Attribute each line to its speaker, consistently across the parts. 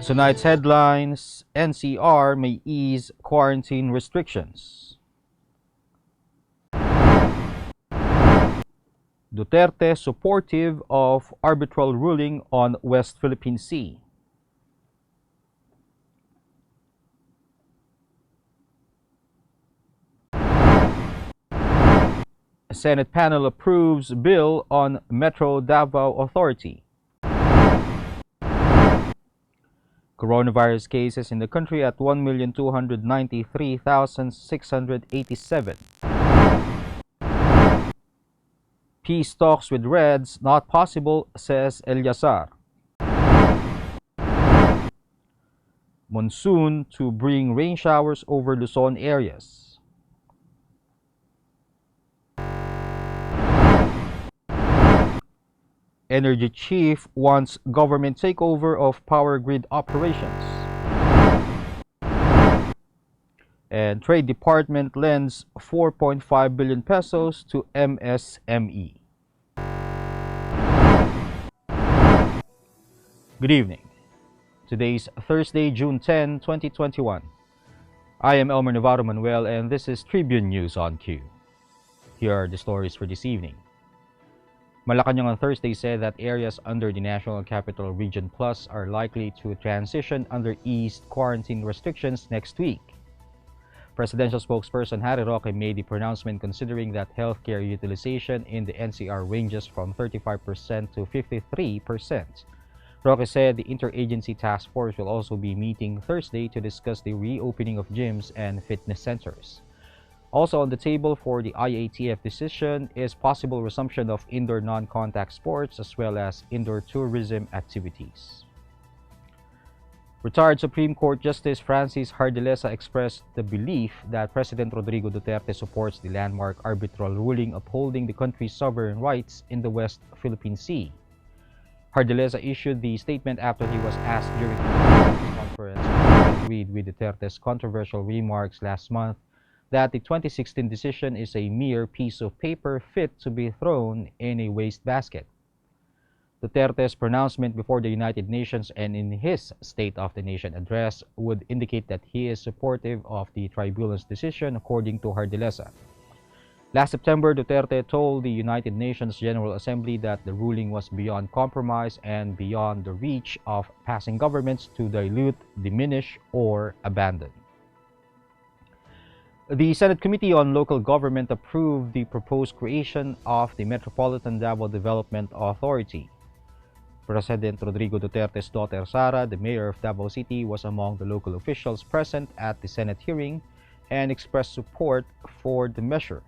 Speaker 1: Tonight's headlines: NCR may ease quarantine restrictions. Duterte supportive of arbitral ruling on West Philippine Sea. Senate panel approves bill on Metro Davao Authority. Coronavirus cases in the country at 1,293,687. Peace talks with Reds not possible, says Eliasar. Monsoon to bring rain showers over Luzon areas. Energy chief wants government takeover of power grid operations. And Trade Department lends 4.5 billion pesos to MSME. Good evening. Today's Thursday, June 10, 2021. I am Elmer Navarro Manuel and this is Tribune News on Q. Here are the stories for this evening. Malacanang on Thursday said that areas under the National Capital Region Plus are likely to transition under eased quarantine restrictions next week. Presidential spokesperson Harry Roque made the pronouncement considering that healthcare utilization in the NCR ranges from 35% to 53%. Roque said the interagency task force will also be meeting Thursday to discuss the reopening of gyms and fitness centers. Also on the table for the IATF decision is possible resumption of indoor non-contact sports as well as indoor tourism activities. Retired Supreme Court Justice Francis Hardilesa expressed the belief that President Rodrigo Duterte supports the landmark arbitral ruling upholding the country's sovereign rights in the West Philippine Sea. Hardilesa issued the statement after he was asked during a conference if he agreed with Duterte's controversial remarks last month that the 2016 decision is a mere piece of paper fit to be thrown in a wastebasket. Duterte's pronouncement before the United Nations and in his State of the Nation address would indicate that he is supportive of the tribunal's decision, according to Hardilesa. Last September, Duterte told the United Nations General Assembly that the ruling was beyond compromise and beyond the reach of passing governments to dilute, diminish, or abandon. The Senate Committee on Local Government approved the proposed creation of the Metropolitan Davao Development Authority. President Rodrigo Duterte's daughter Sara, the mayor of Davao City, was among the local officials present at the Senate hearing and expressed support for the measure.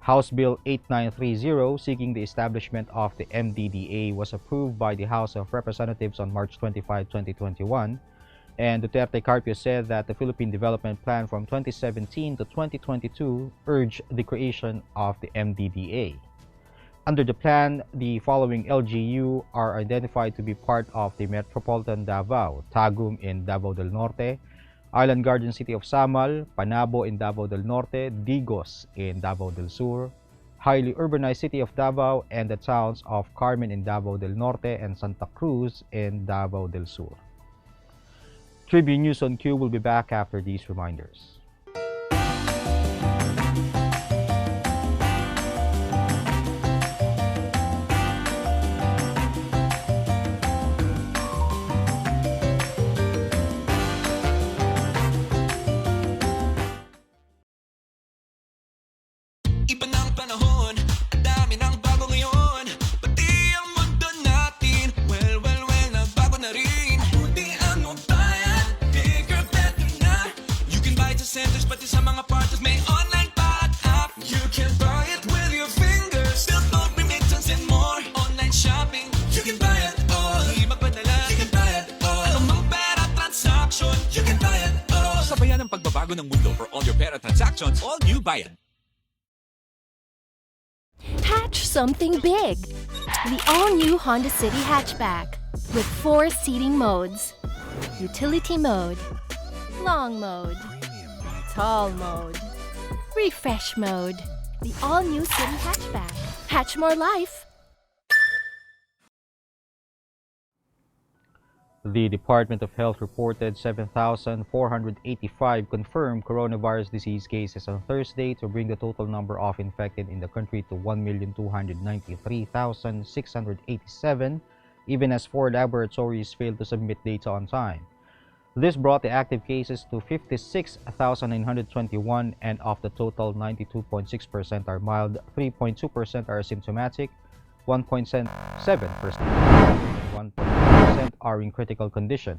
Speaker 1: House Bill 8930, seeking the establishment of the MDDA, was approved by the House of Representatives on March 25, 2021. And Duterte Carpio said that the Philippine Development Plan from 2017 to 2022 urged the creation of the MDDA. Under the plan, the following LGU are identified to be part of the Metropolitan Davao: Tagum in Davao del Norte, Island Garden City of Samal, Panabo in Davao del Norte, Digos in Davao del Sur, highly urbanized city of Davao, and the towns of Carmen in Davao del Norte and Santa Cruz in Davao del Sur. Tribune News on Q will be back after these reminders.
Speaker 2: Iba ng panahon, dami ng bago ngayon. Pati ang mundo natin, well, nagbago na rin. Buti ang bayan, bigger, better na. You can buy sa centers, pati sa mga partners, may online pa at app. You can buy it with your fingers, still don't remittance and more. Online shopping, you can buy it all. Di magpadala, you can buy it all. Anumang pera transaction, you can buy it all.
Speaker 3: Sabayan ang pagbabago ng mundo for all your pera transactions, all new Bayan.
Speaker 4: Hatch something big! The all-new Honda City hatchback with 4 seating modes: utility mode, long mode, tall mode, refresh mode. The all-new City hatchback. Hatch more life!
Speaker 1: The Department of Health reported 7,485 confirmed coronavirus disease cases on Thursday to bring the total number of infected in the country to 1,293,687, even as 4 laboratories failed to submit data on time. This brought the active cases to 56,921, and of the total, 92.6% are mild, 3.2% are asymptomatic, 1.7% and 1.3% are in critical condition.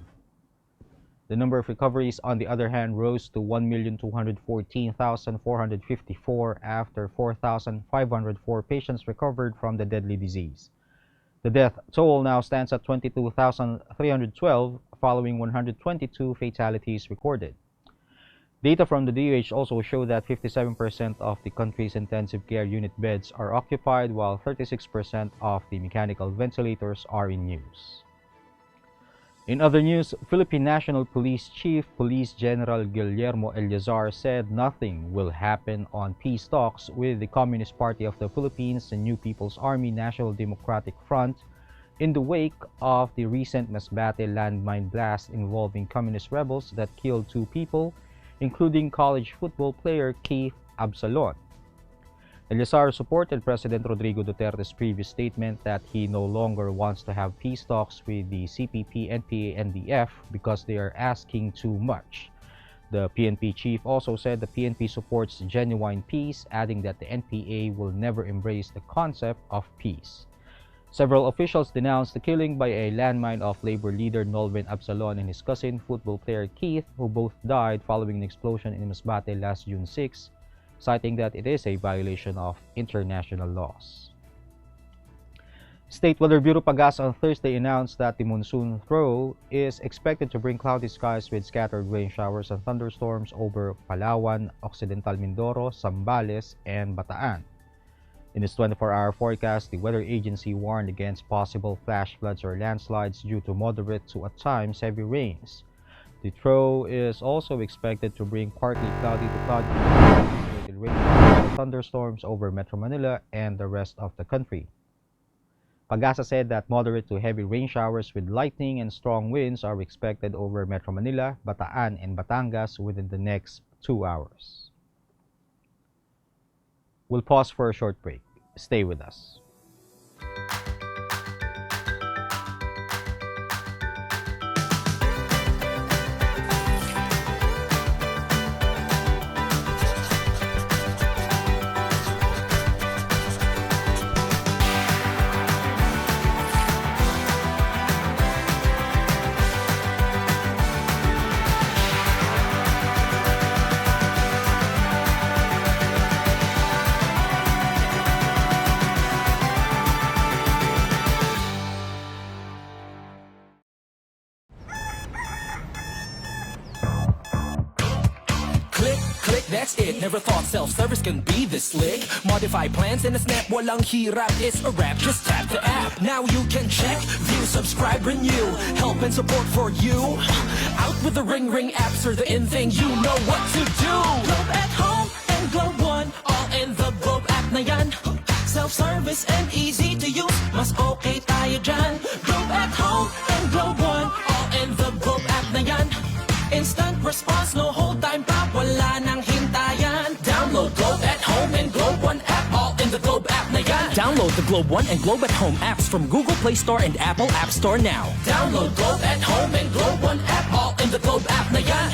Speaker 1: The number of recoveries, on the other hand, rose to 1,214,454 after 4,504 patients recovered from the deadly disease. The death toll now stands at 22,312, following 122 fatalities recorded. Data from the DOH also show that 57% of the country's intensive care unit beds are occupied, while 36% of the mechanical ventilators are in use. In other news, Philippine National Police Chief Police General Guillermo Eleazar said nothing will happen on peace talks with the Communist Party of the Philippines and New People's Army National Democratic Front in the wake of the recent Masbate landmine blast involving communist rebels that killed 2 people, including college football player Keith Absalon. Eleazar supported President Rodrigo Duterte's previous statement that he no longer wants to have peace talks with the CPP, NPA, NDF because they are asking too much. The PNP chief also said the PNP supports genuine peace, adding that the NPA will never embrace the concept of peace. Several officials denounced the killing by a landmine of labor leader Nolven Absalon and his cousin, football player Keith, who both died following an explosion in Masbate last June 6, citing that it is a violation of international laws. State Weather Bureau Pagasa on Thursday announced that the monsoon throw is expected to bring cloudy skies with scattered rain showers and thunderstorms over Palawan, Occidental Mindoro, Zambales, and Bataan. In its 24-hour forecast, the weather agency warned against possible flash floods or landslides due to moderate to at times heavy rains. The throw is also expected to bring partly cloudy to cloudy rain showers or thunderstorms over Metro Manila and the rest of the country. Pagasa said that moderate to heavy rain showers with lightning and strong winds are expected over Metro Manila, Bataan, and Batangas within the next 2 hours. We'll pause for a short break. Stay with us.
Speaker 2: Click, that's it. Never thought self-service can be this slick. Modify plans in a snap, walang hirap. It's a wrap, just tap the app. Now you can check, view, subscribe, renew. Help and support for you. Out with the ring apps are the in thing. You know what to do. Globe at home and Globe One, all in the Globe app na yan. Self-service and easy to use, mas okay tayo dyan. Globe at home and Globe One, all in the Globe app na yan. Instant response, no hold time pa, wala nang hintayan. Download Globe at Home and Globe One app, all in the Globe app na yan.
Speaker 5: Download the Globe One and Globe at Home apps from Google Play Store and Apple App Store now.
Speaker 2: Download Globe at Home and Globe One app, all in the Globe app na yan.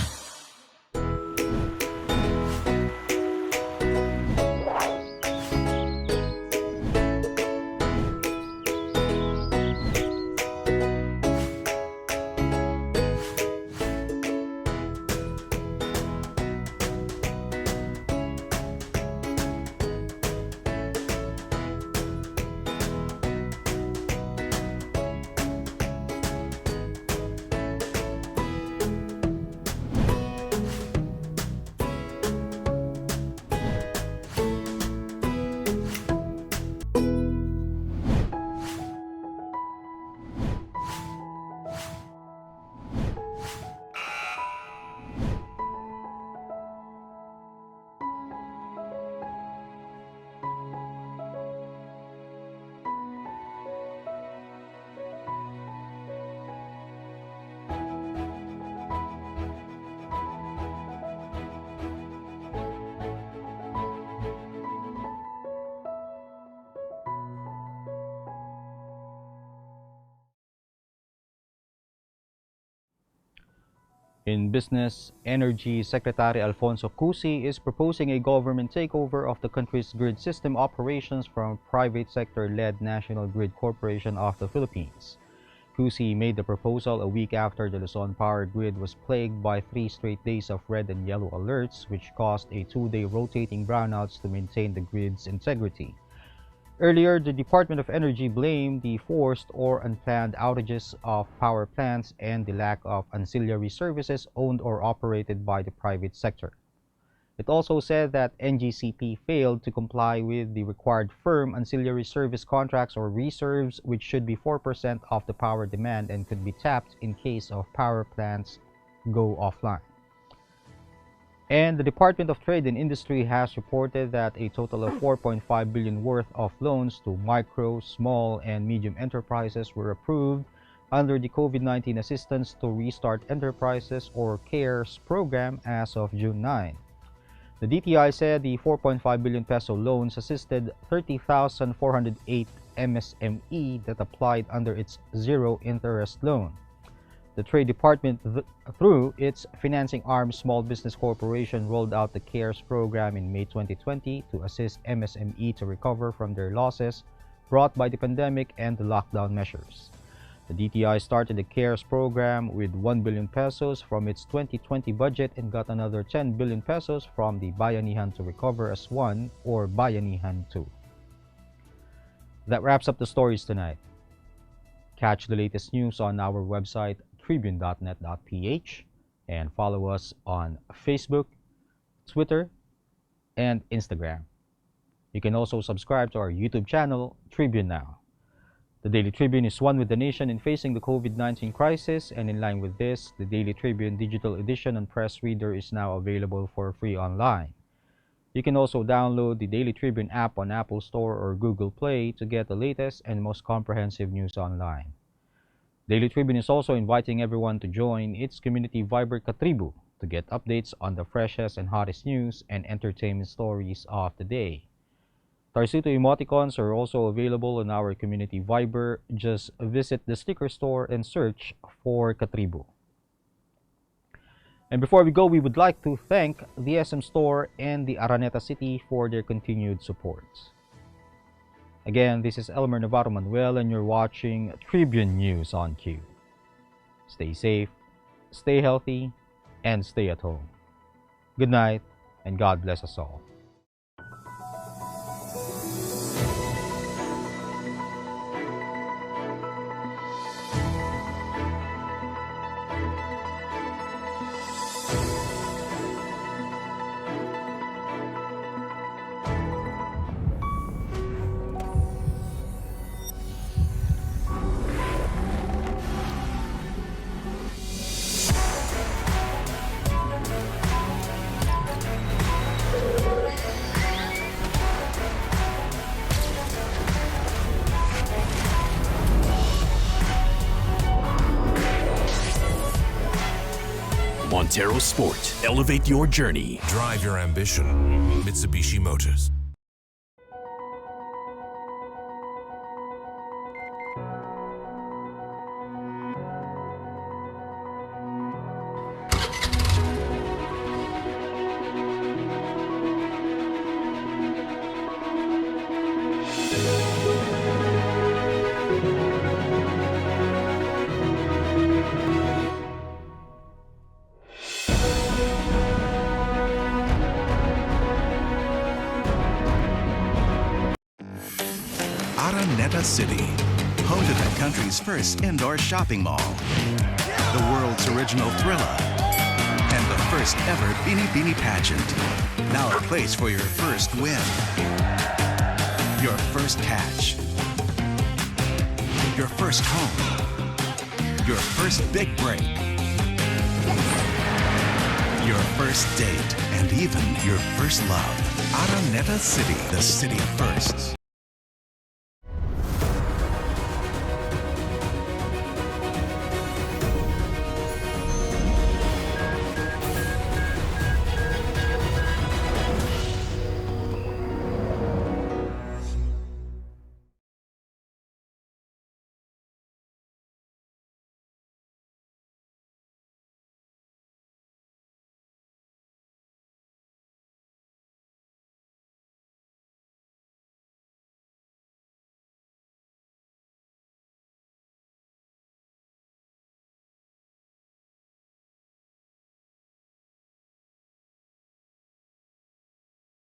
Speaker 1: In business, Energy Secretary Alfonso Cusi is proposing a government takeover of the country's grid system operations from private sector-led National Grid Corporation of the Philippines. Cusi made the proposal a week after the Luzon power grid was plagued by 3 straight days of red and yellow alerts, which caused a 2-day rotating brownouts to maintain the grid's integrity. Earlier, the Department of Energy blamed the forced or unplanned outages of power plants and the lack of ancillary services owned or operated by the private sector. It also said that NGCP failed to comply with the required firm ancillary service contracts or reserves, which should be 4% of the power demand and could be tapped in case of power plants go offline. And the Department of Trade and Industry has reported that a total of 4.5 billion worth of loans to micro, small, and medium enterprises were approved under the COVID-19 Assistance to Restart Enterprises or CARES program as of June 9. The DTI said the 4.5 billion peso loans assisted 30,408 MSME that applied under its zero-interest loan. The Trade Department, through its financing arm Small Business Corporation, rolled out the CARES program in May 2020 to assist MSME to recover from their losses brought by the pandemic and the lockdown measures. The DTI started the CARES program with 1 billion pesos from its 2020 budget and got another 10 billion pesos from the Bayanihan to Recover as One or Bayanihan 2. That wraps up the stories tonight. Catch the latest news on our website tribune.net.ph and follow us on Facebook, Twitter, and Instagram. You can also subscribe to our YouTube channel, Tribune Now. The Daily Tribune is one with the nation in facing the COVID-19 crisis, and in line with this, the Daily Tribune Digital Edition and Press Reader is now available for free online. You can also download the Daily Tribune app on Apple Store or Google Play to get the latest and most comprehensive news online. Daily Tribune is also inviting everyone to join its community Viber Katribu to get updates on the freshest and hottest news and entertainment stories of the day. Tarsito emoticons are also available on our community Viber. Just visit the sticker store and search for Katribu. And before we go, we would like to thank the SM Store and the Araneta City for their continued support. Again, this is Elmer Navarro Manuel and you're watching Tribune News on Q. Stay safe, stay healthy, and stay at home. Good night, and God bless us all.
Speaker 6: Montero Sport. Elevate your journey.
Speaker 7: Drive your ambition. Mitsubishi Motors. Araneta City, home to the country's first indoor shopping mall, the world's original Thrilla, and the first ever Bini Bini pageant. Now a place for your first win, your first catch, your first home, your first big break, your first date, and even your first love. Araneta City, the city of firsts.